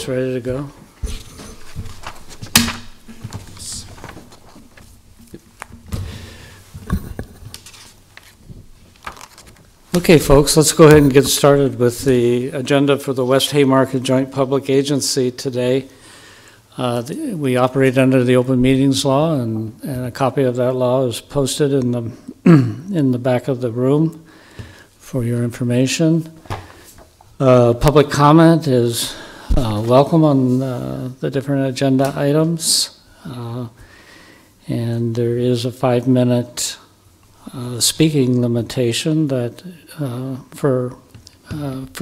folks ready to go? Okay, folks, let's go ahead and get started with the agenda for the West Haymarket Joint Public Agency today. We operate under the Open Meetings Law, and a copy of that law is posted in the in the back of the room for your information. Public comment is welcome on the different agenda items, and there is a 5-minute speaking limitation that for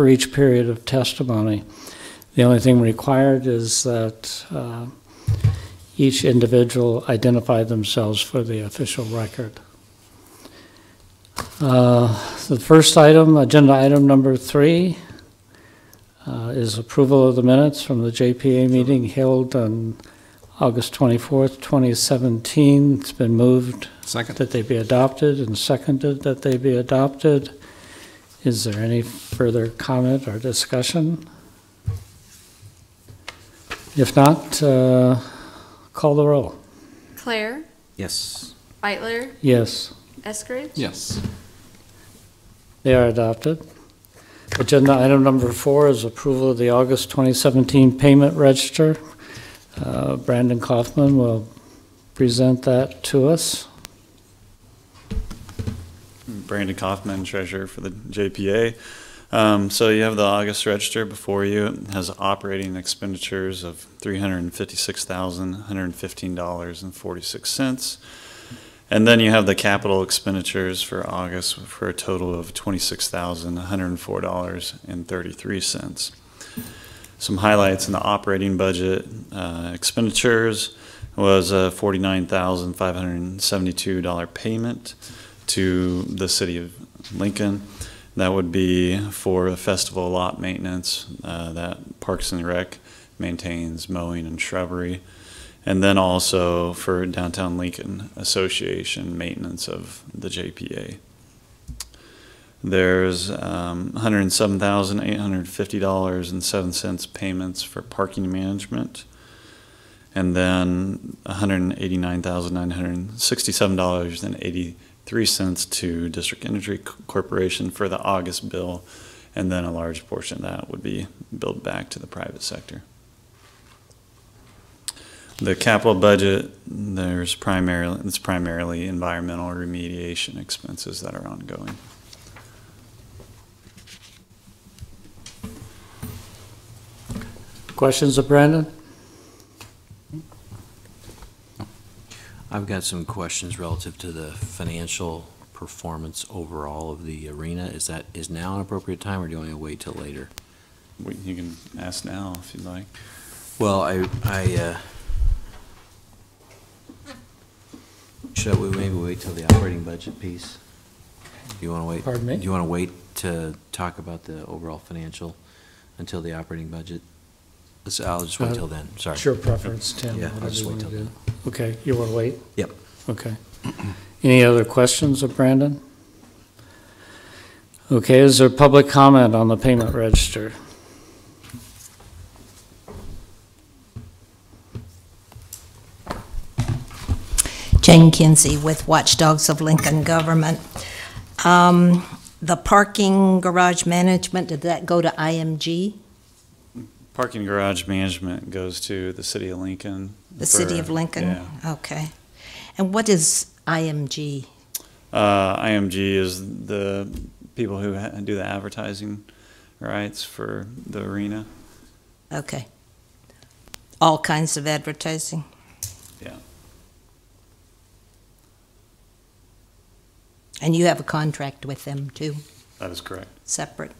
each period of testimony. The only thing required is that each individual identify themselves for the official record. The first item, agenda item number 3, is approval of the minutes from the JPA meeting held on August 24th, 2017. It's been moved that they be adopted and seconded that they be adopted. Is there any further comment or discussion? If not, call the roll. Claire? Yes. Beitler? Yes. Eskridge? Yes. They are adopted. Agenda item number 4 is approval of the August 2017 payment register. Brandon Kaufman will present that to us. Brandon Kaufman, treasurer for the JPA. So you have the August register before you. It has operating expenditures of $356,115.46. And then you have the capital expenditures for August for a total of $26,104.33. Some highlights in the operating budget. Expenditures was a $49,572 payment to the city of Lincoln. That would be for the festival lot maintenance that Parks and Rec maintains, mowing and shrubbery. And then also for Downtown Lincoln Association maintenance of the JPA. There's $107,850.07 payments for parking management, and then $189,967.83 to District Energy Corporation for the August bill, and then a large portion of that would be billed back to the private sector. The capital budget, it's primarily environmental remediation expenses that are ongoing. Questions of Brandon? I've got some questions relative to the financial performance overall of the arena. Is now an appropriate time, or do you want to wait till later? You can ask now if you'd like. Well, should we maybe wait till the operating budget piece? Do you want to wait? Pardon me? Do you want to wait to talk about the overall financial until the operating budget? I'll just wait till then. Sorry. It's your preference, Tim. Yeah, whatever I'll just you wait wanna till do. then. Okay, you want to wait? Yep. Okay. Any other questions of Brandon? Okay, is there public comment on the payment register? Jane Kinsey with Watchdogs of Lincoln Government. The parking garage management, did that go to IMG? Parking garage management goes to the city of Lincoln. The city of Lincoln? Yeah. Okay. And what is IMG? IMG is the people who do the advertising rights for the arena. Okay. All kinds of advertising? Yeah. And you have a contract with them too? That is correct. Separate?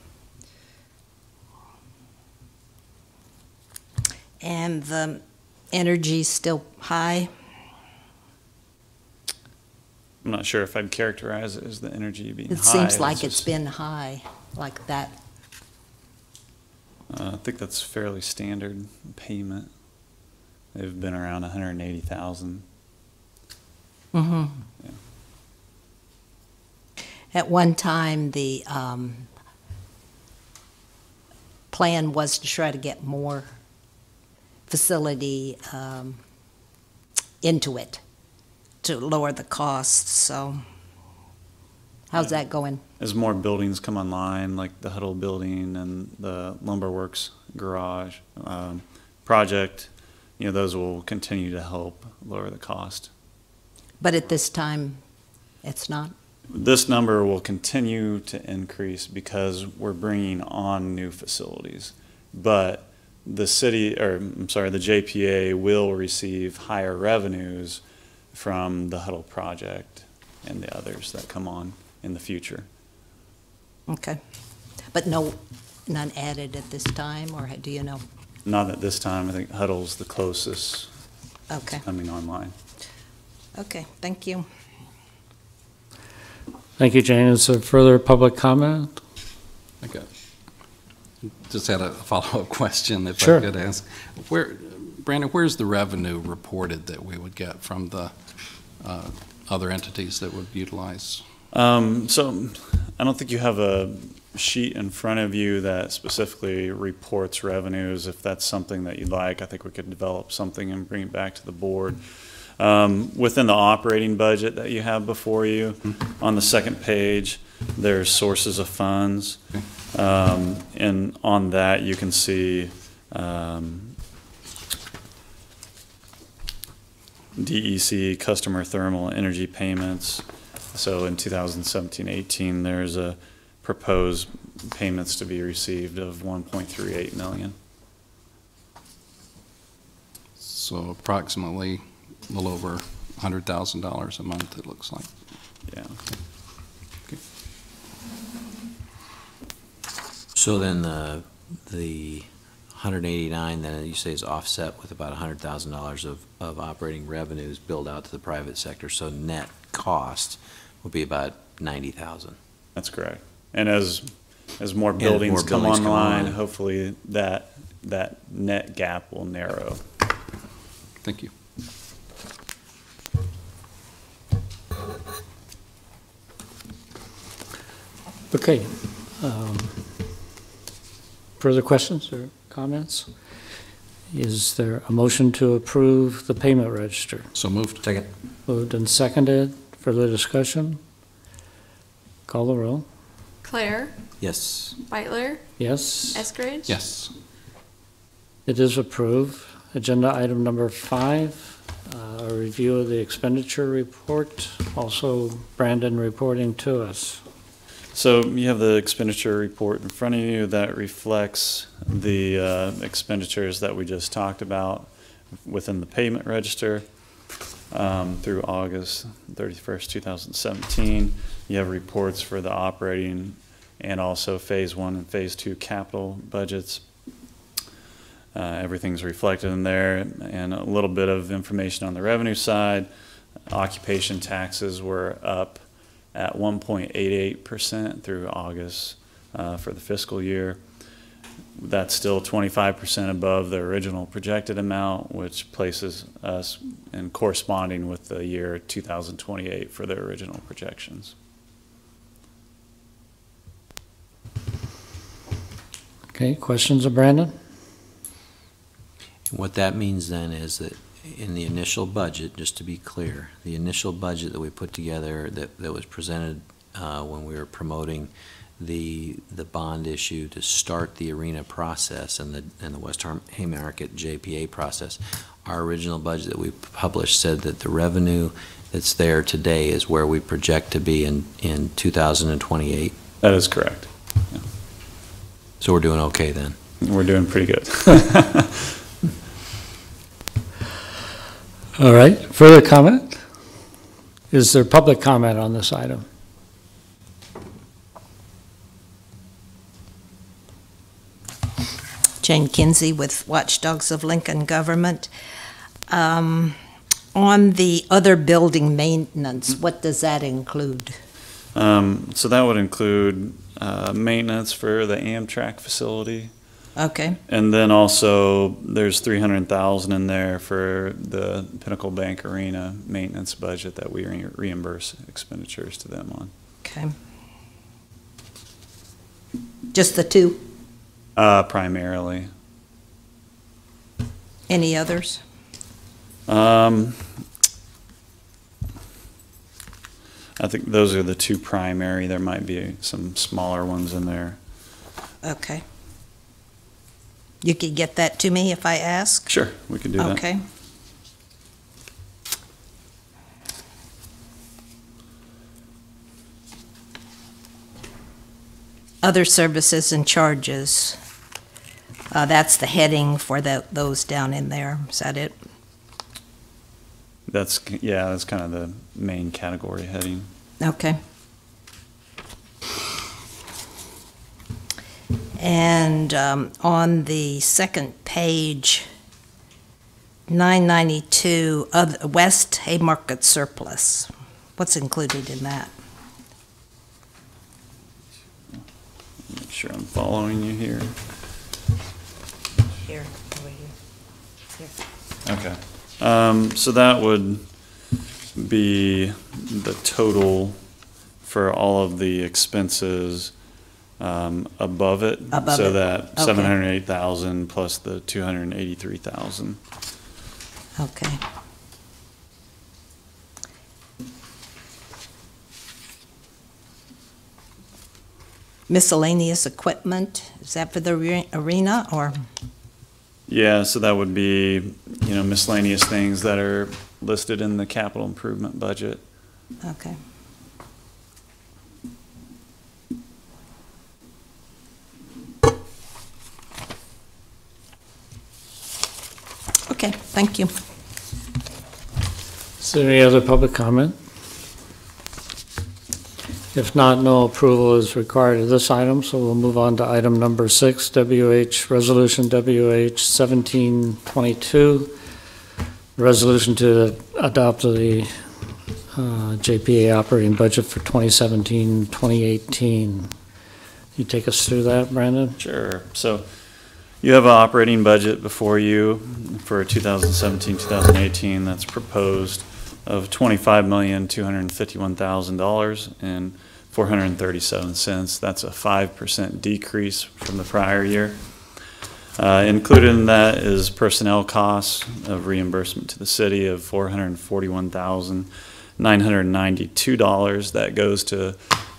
And the energy's still high? I'm not sure if I'd characterize it as the energy being high. It seems like it's it's just, been high, like that. I think that's fairly standard payment. They've been around 180,000. Mm-hmm. Yeah. At one time, the plan was to try to get more facility into it to lower the costs, so how's that going? As more buildings come online, like the Huddle building and the Lumberworks garage project, those will continue to help lower the cost. But at this time, it's not? This number will continue to increase because we're bringing on new facilities. But the JPA will receive higher revenues from the Huddle project and the others that come on in the future. Okay. But none added at this time, or do you know? Not at this time. I think Huddle's the closest Okay. coming online. Okay, thank you. Thank you, Jane. Is there further public comment? Okay. Just had a follow-up question, if Sure. I could ask. Brandon, where's the revenue reported that we would get from the other entities that would utilize? So I don't think you have a sheet in front of you that specifically reports revenues. If that's something that you'd like, I think we could develop something and bring it back to the board. Within the operating budget that you have before you, on the second page, there's sources of funds. And on that, you can see DEC, customer thermal energy payments. So in 2017-18, there's a proposed payments to be received of $1.38 million. So approximately a little over $100,000 a month, it looks like. Yeah. So then the 189 then you say is offset with about $100,000 of operating revenues billed out to the private sector. So net cost would be about 90,000. That's correct. And as more buildings come online, hopefully that net gap will narrow. Thank you. Okay. Further questions or comments? Is there a motion to approve the payment register? So moved. Second. Moved and seconded. Further discussion? Call the roll. Claire, Yes. Beitler, Yes? Eskridge. Yes. It is approved. Agenda item number 5, a review of the expenditure report. Also, Brandon reporting to us. So you have the expenditure report in front of you that reflects the expenditures that we just talked about within the payment register through August 31st, 2017. You have reports for the operating and also Phase 1 and Phase 2 capital budgets. Everything's reflected in there, and a little bit of information on the revenue side. Occupation taxes were up at 1.88% through August for the fiscal year. That's still 25% above the original projected amount, which places us in corresponding with the year 2028 for the original projections. Okay, questions of Brandon? What that means then is that in the initial budget, just to be clear, the initial budget that we put together that was presented when we were promoting the bond issue to start the arena process and the West Haymarket JPA process, our original budget that we published said that the revenue that's there today is where we project to be in 2028. That is correct. Yeah. So we're doing okay then. We're doing pretty good. All right, further comment? Is there public comment on this item? Jane Kinsey with Watchdogs of Lincoln Government. On the other building maintenance, what does that include? So that would include maintenance for the Amtrak facility. Okay, And then also, there's $300,000 in there for the Pinnacle Bank Arena maintenance budget that we reimburse expenditures to them on. okay. Just the two? Primarily. Any others? I think those are the two primary. There might be some smaller ones in there. Okay. You could get that to me if I ask? Sure, we could do that. Okay. Other services and charges. That's the heading for those down in there. Is that it? That's kind of the main category heading. Okay. And on the second page, 992, West Haymarket surplus. What's included in that? Make sure I'm following you here. Here, over here. Okay. So that would be the total for all of the expenses above it. Above so it. that Okay. 708,000 plus the 283,000. Okay. Miscellaneous equipment, is that for the arena or? Yeah, so that would be, miscellaneous things that are listed in the capital improvement budget. Okay. Okay, thank you. Is there any other public comment? If not, no approval is required of this item, so we'll move on to item number 6, Resolution WH 1722, resolution to adopt the JPA operating budget for 2017-2018. You take us through that, Brandon? Sure. So you have an operating budget before you for 2017-2018 that's proposed of $25,251,000.437. That's a 5% decrease from the prior year. Included in that is personnel costs of reimbursement to the city of $441,992. That goes to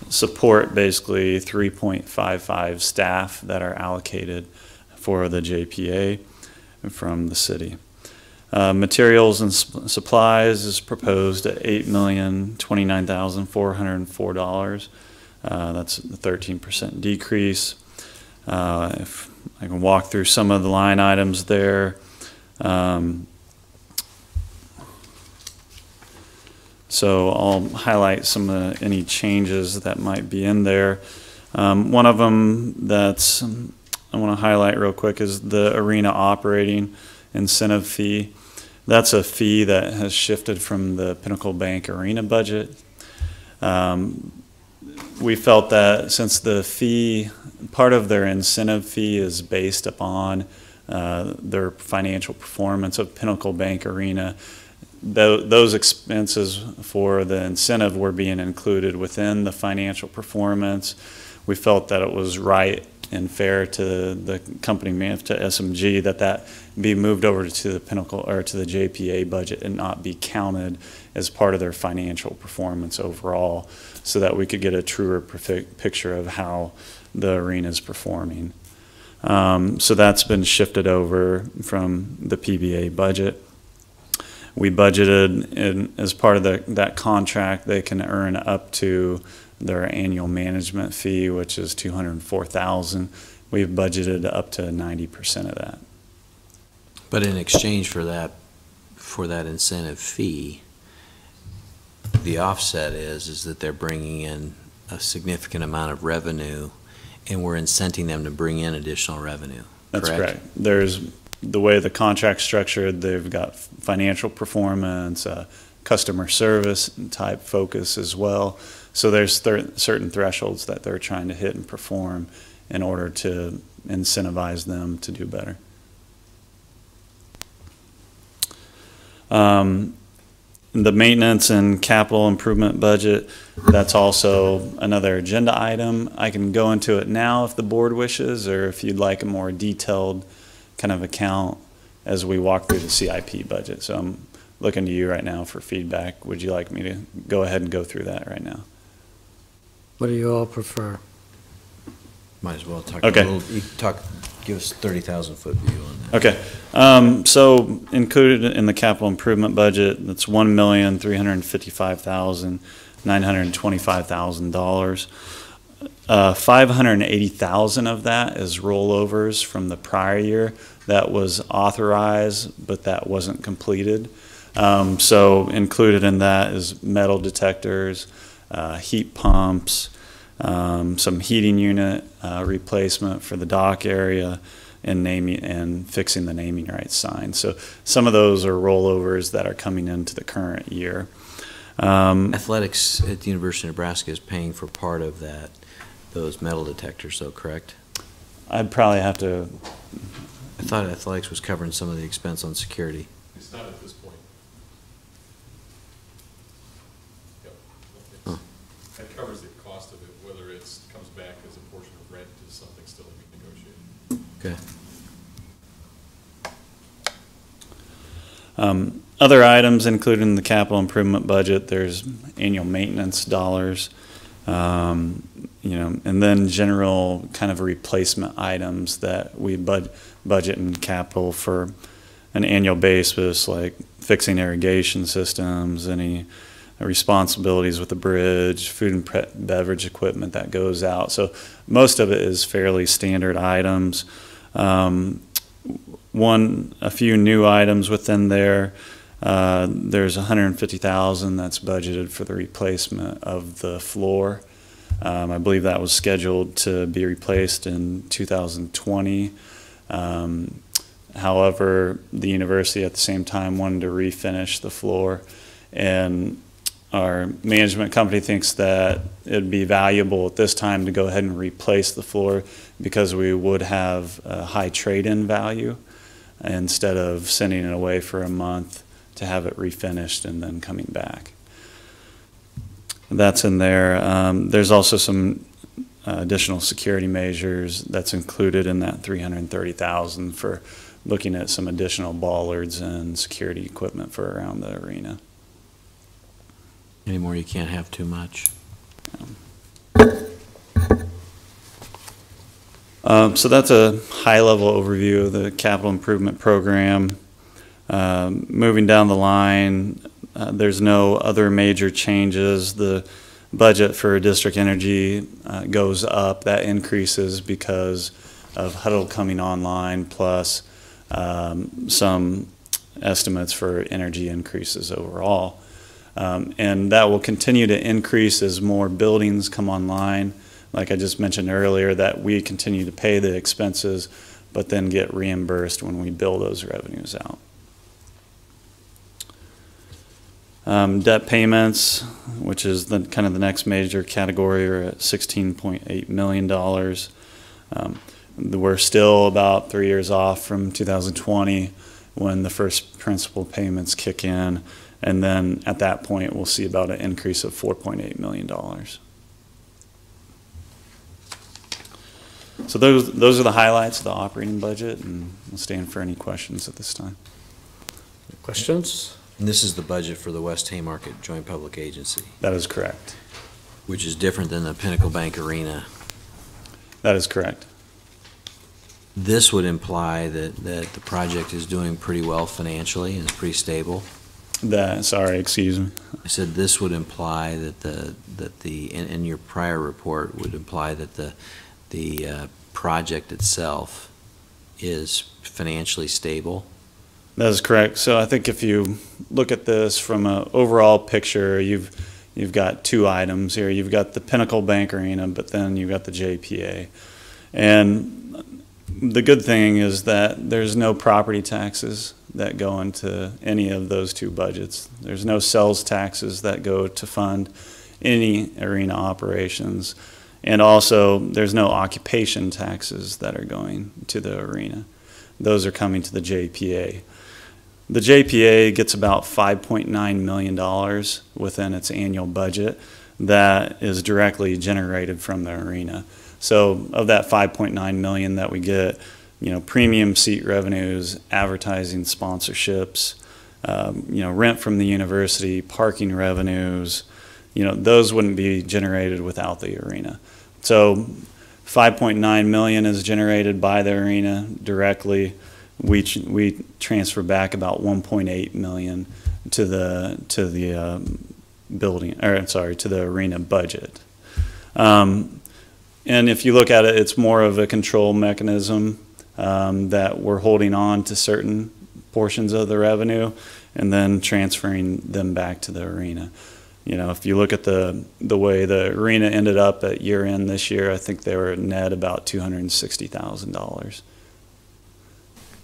support basically 3.55 staff that are allocated for the JPA from the city. Materials and supplies is proposed at $8,029,404. That's a 13% decrease. If I can walk through some of the line items there. So I'll highlight some of any changes that might be in there. One of them that's I want to highlight real quick is the arena operating incentive fee. That's a fee that has shifted from the Pinnacle Bank arena budget. We felt that since the fee, part of their incentive fee is based upon their financial performance of Pinnacle Bank Arena, those expenses for the incentive were being included within the financial performance. We felt that it was right and fair to the company, to SMG, that be moved over to the Pinnacle or to the JPA budget and not be counted as part of their financial performance overall, so that we could get a truer picture of how the arena is performing. So that's been shifted over from the PBA budget. We budgeted, as part of that contract, they can earn up to their annual management fee, which is $204,000. We've budgeted up to 90% of that. But in exchange for that incentive fee, the offset is that they're bringing in a significant amount of revenue, and we're incenting them to bring in additional revenue. That's correct? There's the way the contract's structured. They've got financial performance, customer service type focus as well. So there's certain thresholds that they're trying to hit and perform in order to incentivize them to do better. The maintenance and capital improvement budget, that's also another agenda item. I can go into it now if the board wishes, or if you'd like a more detailed kind of account as we walk through the CIP budget. So I'm looking to you right now for feedback. Would you like me to go ahead and go through that right now? What do you all prefer? Might as well talk Okay. a little, you talk, give us 30,000 foot view on that. Okay, so included in the capital improvement budget, that's $1,355,925,000. 580,000 of that is rollovers from the prior year that was authorized, but that wasn't completed. So included in that is metal detectors, heat pumps, some heating unit replacement for the dock area, and naming and fixing the naming rights sign. So some of those are rollovers that are coming into the current year. Athletics at the University of Nebraska is paying for part of that, those metal detectors, though, correct? I'd probably have to, I thought athletics was covering some of the expense on security. It's not at this point. Yep. Huh. That covers the cost of it, whether it comes back as a portion of rent is something still to be negotiated. Okay. other items included in the capital improvement budget, there's annual maintenance dollars, and then general kind of replacement items that we budget in capital for an annual basis, like fixing irrigation systems, any responsibilities with the bridge, food and beverage equipment that goes out. So most of it is fairly standard items. A few new items within there. There's $150,000 that's budgeted for the replacement of the floor. I believe that was scheduled to be replaced in 2020. However, the university at the same time wanted to refinish the floor, and our management company thinks that it'd be valuable at this time to go ahead and replace the floor because we would have a high trade-in value instead of sending it away for a month to have it refinished and then coming back. That's in there. There's also some additional security measures that's included in that $330,000 for looking at some additional bollards and security equipment for around the arena. Anymore, you can't have too much. So that's a high-level overview of the capital improvement program. Moving down the line, there's no other major changes. The budget for district energy goes up. That increases because of Huddle coming online, plus some estimates for energy increases overall. And that will continue to increase as more buildings come online. Like I just mentioned earlier, that we continue to pay the expenses, but then get reimbursed when we bill those revenues out. Debt payments, which is the kind of the next major category, are at $16.8 million. We're still about 3 years off from 2020 when the first principal payments kick in. And then at that point, we'll see about an increase of $4.8 million. So those are the highlights of the operating budget, and we'll stand for any questions at this time. Questions? And this is the budget for the West Haymarket Joint Public Agency, That is correct. which is different than the Pinnacle Bank Arena. That is correct. This would imply that the project is doing pretty well financially and is pretty stable. Sorry, excuse me. I said this would imply that in your prior report would imply that the project itself is financially stable. That is correct. So I think if you look at this from an overall picture, you've got two items here. You've got the Pinnacle Bank Arena, but then you've got the JPA. And the good thing is that there's no property taxes that go into any of those two budgets. There's no sales taxes that go to fund any arena operations. And also, there's no occupation taxes that are going to the arena. Those are coming to the JPA. The JPA gets about $5.9 million within its annual budget that is directly generated from the arena. So of that $5.9 million that we get, premium seat revenues, advertising sponsorships, rent from the university, parking revenues, those wouldn't be generated without the arena. So 5.9 million is generated by the arena directly. We transfer back about 1.8 million to the to the arena budget. And if you look at it, it's more of a control mechanism that we're holding on to certain portions of the revenue and then transferring them back to the arena. If you look at the way the arena ended up at year end this year, I think they were net about $260,000.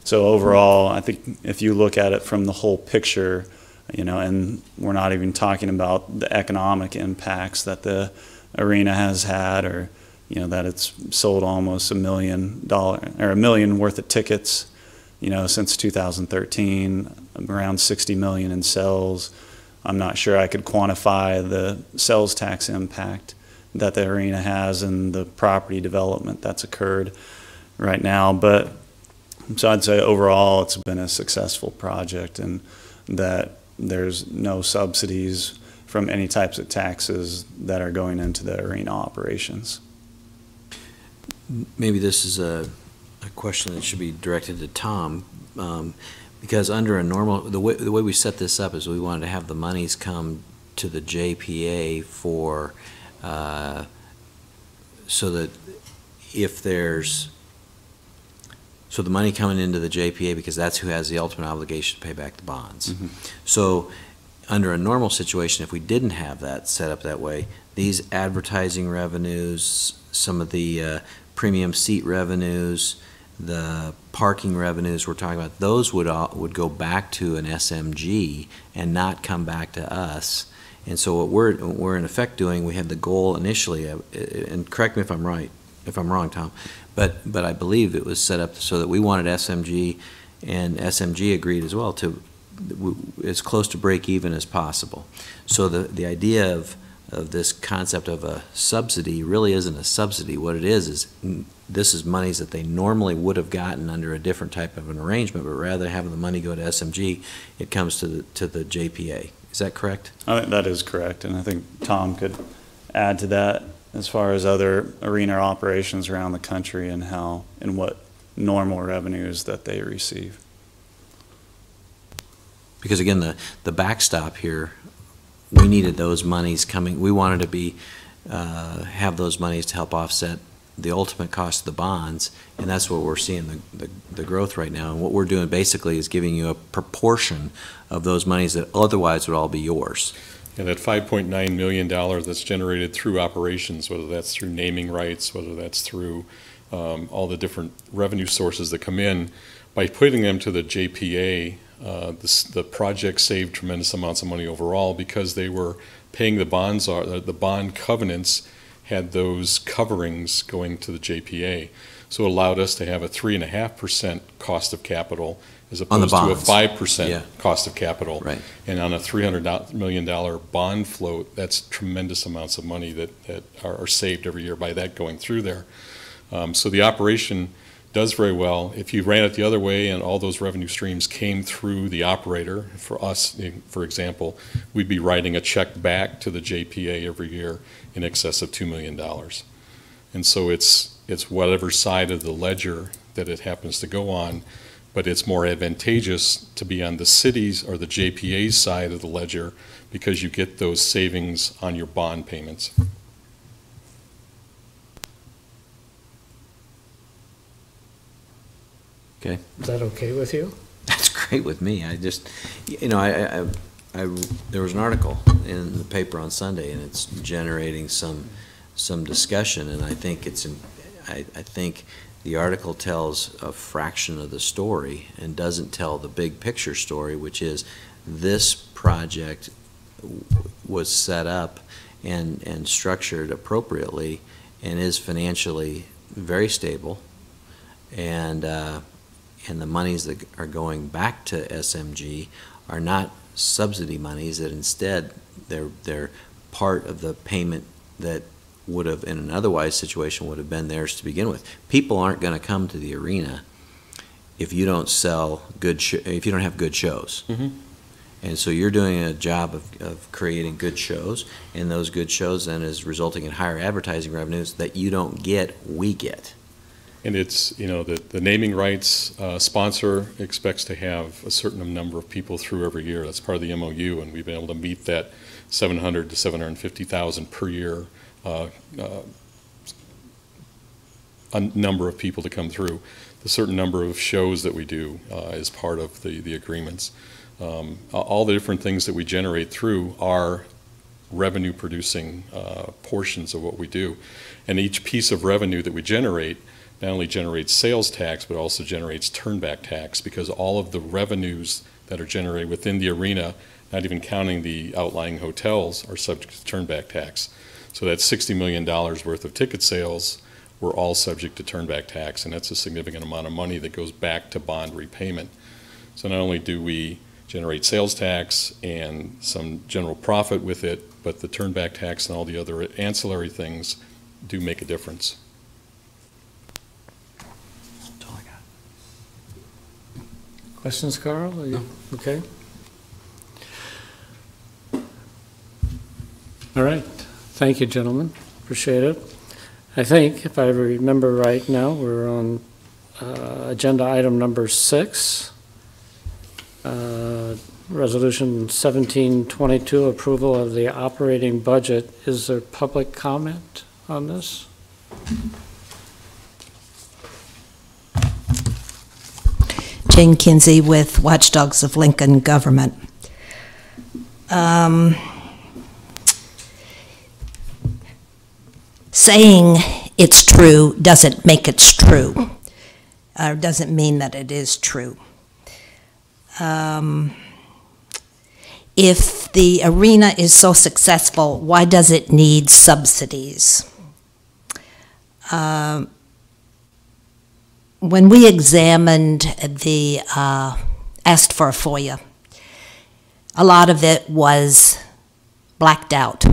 So overall, I think if you look at it from the whole picture, and we're not even talking about the economic impacts that the arena has had, or that it's sold almost $1 million or $1 million worth of tickets, since 2013, around 60 million in sales. I'm not sure I could quantify the sales tax impact that the arena has and the property development that's occurred right now. But so I'd say overall it's been a successful project, and that there's no subsidies from any types of taxes that are going into the arena operations. Maybe this is a question that should be directed to Tom, because under a normal, the way we set this up is we wanted to have the monies come to the JPA for, so that if there's, so the money coming into the JPA, because that's who has the ultimate obligation to pay back the bonds. Mm-hmm. So under a normal situation, if we didn't have that set up that way, these advertising revenues, some of the premium seat revenues, the parking revenues we're talking about, those would go back to an SMG and not come back to us. And so what we're in effect doing, we had the goal initially, and correct me if I'm right, if I'm wrong, Tom, but I believe it was set up so that we wanted SMG, and SMG agreed as well to as close to break even as possible. So the idea of this concept of a subsidy really isn't a subsidy. What it is this is monies that they normally would have gotten under a different type of an arrangement, but rather than having the money go to SMG, it comes to the JPA. Is that correct? I think that is correct, and I think Tom could add to that as far as other arena operations around the country and how and what normal revenues that they receive. Because again, the backstop here, we needed those monies coming. We wanted to be have those monies to help offset the ultimate cost of the bonds, and that's what we're seeing the growth right now. And what we're doing basically is giving you a proportion of those monies that otherwise would all be yours. And that $5.9 million that's generated through operations, whether that's through naming rights, whether that's through all the different revenue sources that come in, by putting them to the JPA, the project saved tremendous amounts of money overall because they were paying the bonds. The bond covenants had those coverings going to the JPA. So it allowed us to have a 3.5% cost of capital as opposed to a 5% cost of capital. Right. And on a $300 million bond float, that's tremendous amounts of money that are saved every year by that going through there. So the operation does very well. If you ran it the other way and all those revenue streams came through the operator, for us, for example, we'd be writing a check back to the JPA every year in excess of $2 million. And so it's whatever side of the ledger that it happens to go on, but it's more advantageous to be on the city's or the JPA's side of the ledger because you get those savings on your bond payments. Okay. Is that okay with you? That's great with me. I just, there was an article in the paper on Sunday, and it's generating some discussion, and I think I think the article tells a fraction of the story and doesn't tell the big picture story, which is this project was set up and structured appropriately and is financially very stable, and the monies that are going back to SMG are not subsidy monies, that instead they're part of the payment that would have, in an otherwise situation, would have been theirs to begin with. People aren't going to come to the arena if you don't sell if you don't have good shows. Mhm. And so you're doing a job of creating good shows, and those good shows then is resulting in higher advertising revenues that you don't get, we get. And it's, the naming rights sponsor expects to have a certain number of people through every year. That's part of the MOU, and we've been able to meet that 700 to 750,000 per year a number of people to come through. The certain number of shows that we do is part of the agreements. All the different things that we generate through are revenue-producing portions of what we do. And each piece of revenue that we generate not only generates sales tax, but also generates turnback tax, because all of the revenues that are generated within the arena, not even counting the outlying hotels, are subject to turnback tax. So that $60 million worth of ticket sales were all subject to turnback tax, and that's a significant amount of money that goes back to bond repayment. So not only do we generate sales tax and some general profit with it, but the turnback tax and all the other ancillary things do make a difference. That's all I got. Questions, Carl? Are you okay? All right. Thank you, gentlemen. Appreciate it. I think, if I remember right now, we're on agenda item number 6. Resolution 1722, approval of the operating budget. Is there public comment on this? Jane Kinsey with Watchdogs of Lincoln Government. Saying it's true doesn't make it true, or doesn't mean that it is true. If the arena is so successful, why does it need subsidies? When we examined the, asked for a FOIA, a lot of it was blacked out,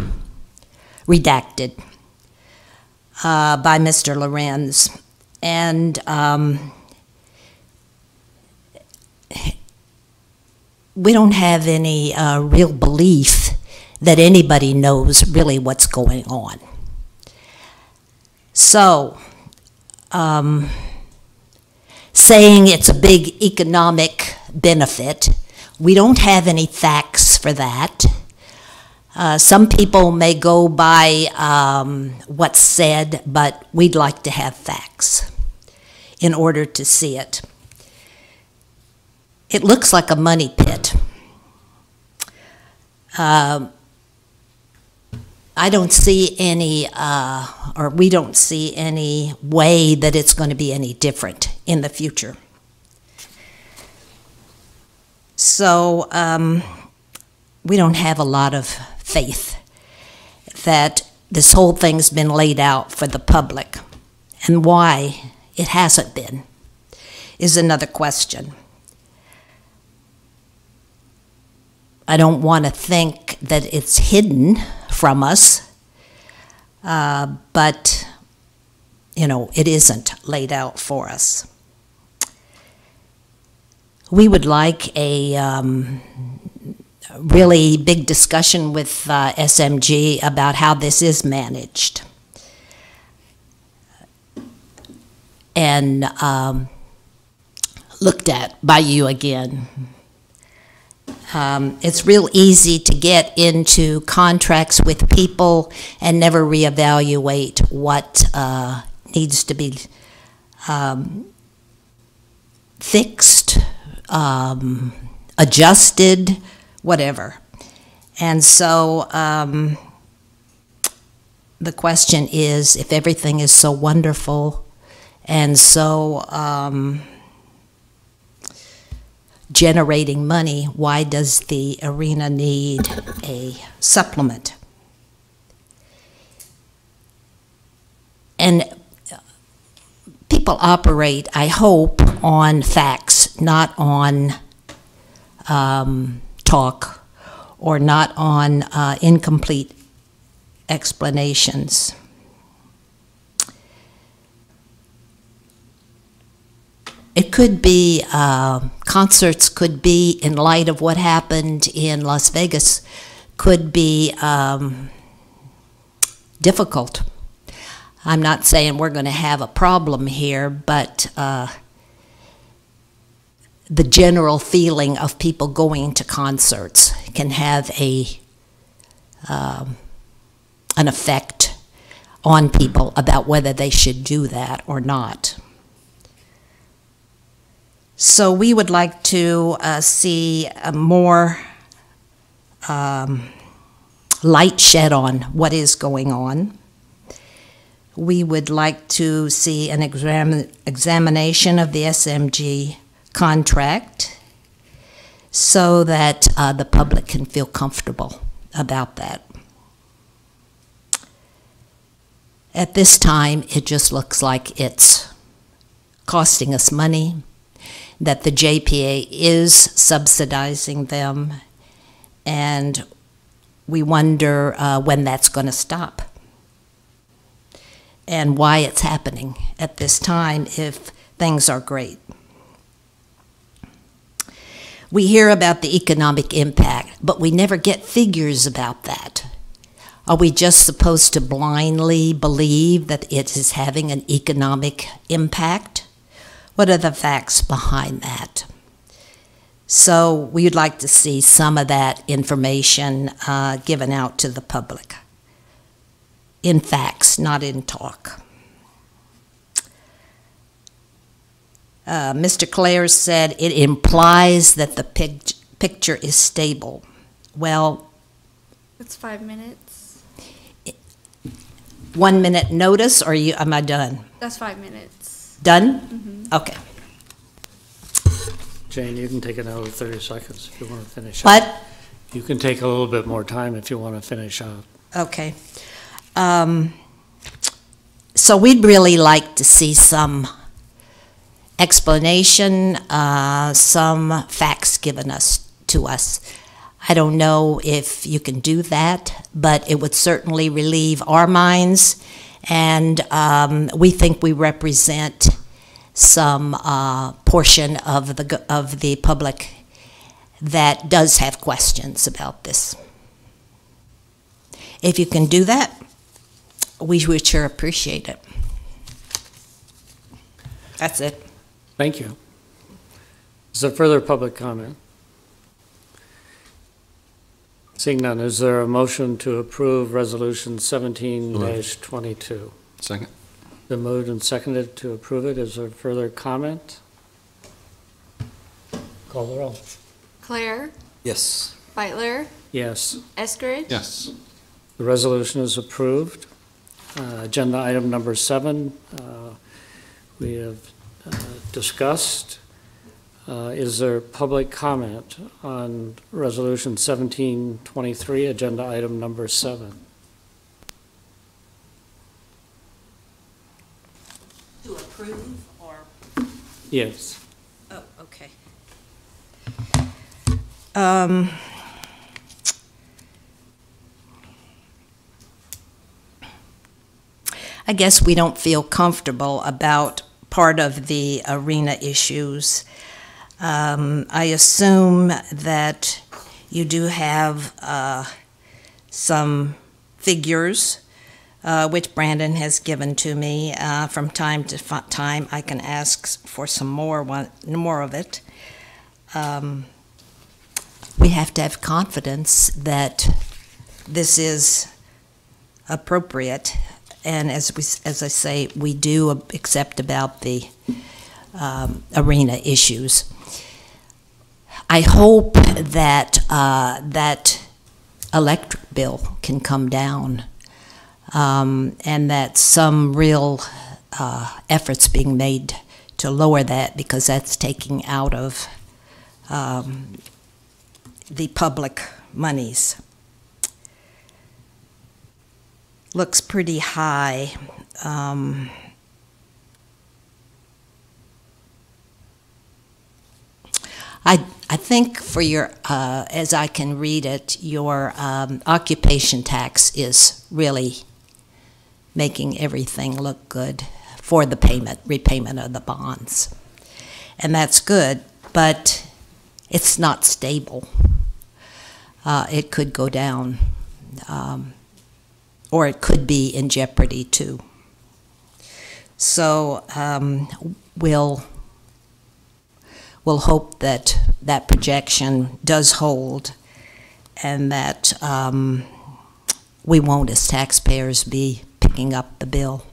redacted by Mr. Lorenz. And we don't have any real belief that anybody knows really what's going on. So, saying it's a big economic benefit, we don't have any facts for that. Some people may go by what's said, but we'd like to have facts in order to see it. It looks like a money pit. I don't see any, or we don't see any way that it's going to be any different in the future. So we don't have a lot of faith that this whole thing's been laid out for the public. And why it hasn't been is another question. I don't want to think that it's hidden from us, but, you know, it isn't laid out for us. We would like a really big discussion with SMG about how this is managed. And looked at by you again. It's real easy to get into contracts with people and never reevaluate what needs to be fixed, adjusted, whatever. And so the question is, if everything is so wonderful and so generating money, why does the arena need a supplement? And people operate, I hope, on facts, not on talk, or not on incomplete explanations. It could be, concerts could be, in light of what happened in Las Vegas, could be difficult. I'm not saying we're going to have a problem here, but the general feeling of people going to concerts can have an effect on people about whether they should do that or not. So we would like to see a more light shed on what is going on. We would like to see an examination of the SMG contract so that the public can feel comfortable about that. At this time, it just looks like it's costing us money, that the JPA is subsidizing them, and we wonder when that's going to stop and why it's happening at this time if things are great. We hear about the economic impact, but we never get figures about that. Are we just supposed to blindly believe that it is having an economic impact? What are the facts behind that? So we'd like to see some of that information given out to the public, in facts, not in talk. Mr. Clare said it implies that the picture is stable. Well, It's 5 minutes. 1 minute notice, or am I done? That's 5 minutes. Done? Mm-hmm. Okay. Jane, you can take another 30 seconds if you want to finish up. What? You can take a little bit more time if you want to finish up. Okay. So we'd really like to see some explanation, some facts given to us. I don't know if you can do that, but it would certainly relieve our minds, and we think we represent some portion of the public that does have questions about this. If you can do that, we would sure appreciate it. That's it. Thank you. Is there further public comment? Seeing none, is there a motion to approve Resolution 17-22? Second. Been moved and seconded to approve it. Is there further comment? Call the roll. Claire, Yes. Beitler, Yes. Eskridge. Yes. The resolution is approved. Agenda item number 7, we have discussed. Is there public comment on Resolution 17-23, agenda item number 7? To approve or? Yes. Oh, okay. I guess we don't feel comfortable about part of the arena issues. I assume that you do have some figures which Brandon has given to me. From time to time, I can ask for some more of it. We have to have confidence that this is appropriate, and as I say, we do accept about the arena issues. I hope that that electric bill can come down, and that some real efforts being made to lower that, because that's taking out of the public monies. Looks pretty high. I think for your, as I can read it, your occupation tax is really making everything look good for the repayment of the bonds. and that's good, but it's not stable. It could go down, or it could be in jeopardy too. So we'll hope that that projection does hold, and that we won't, as taxpayers, be picking up the bill.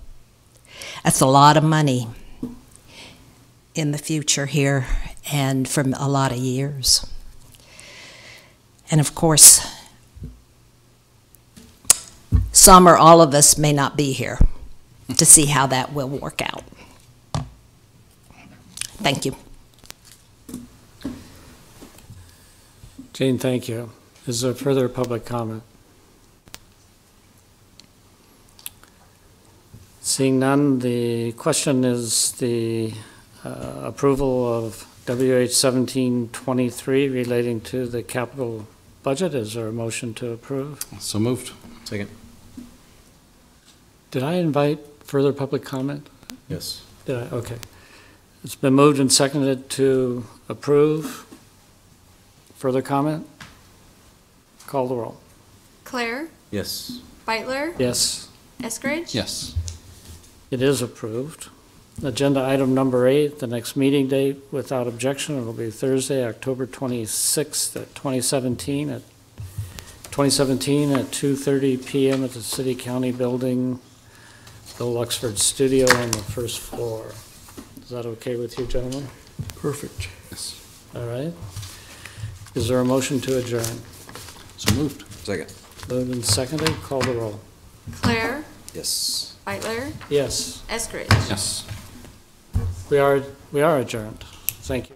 That's a lot of money in the future here, and for a lot of years. And of course, some or all of us may not be here to see how that will work out. Thank you. Jane, thank you. Is there further public comment? Seeing none, the question is the approval of WH 1723 relating to the capital budget. Is there a motion to approve? So moved. Second. Did I invite further public comment? Yes. Did I? Okay. It's been moved and seconded to approve. Further comment? Call the roll. Claire, Yes. Beitler, Yes, Eskridge. Yes. it is approved. Agenda item number 8, the next meeting date without objection, it will be Thursday, October 26th at 2017 at 2:30 p.m. at the City County Building, the Luxford Studio on the first floor. Is that okay with you, gentlemen? Perfect. Yes. All right. Is there a motion to adjourn? So moved. Second. Moved and seconded, call the roll. Claire, Yes. Beitler, Yes, Eskridge. Yes. we are adjourned. Thank you.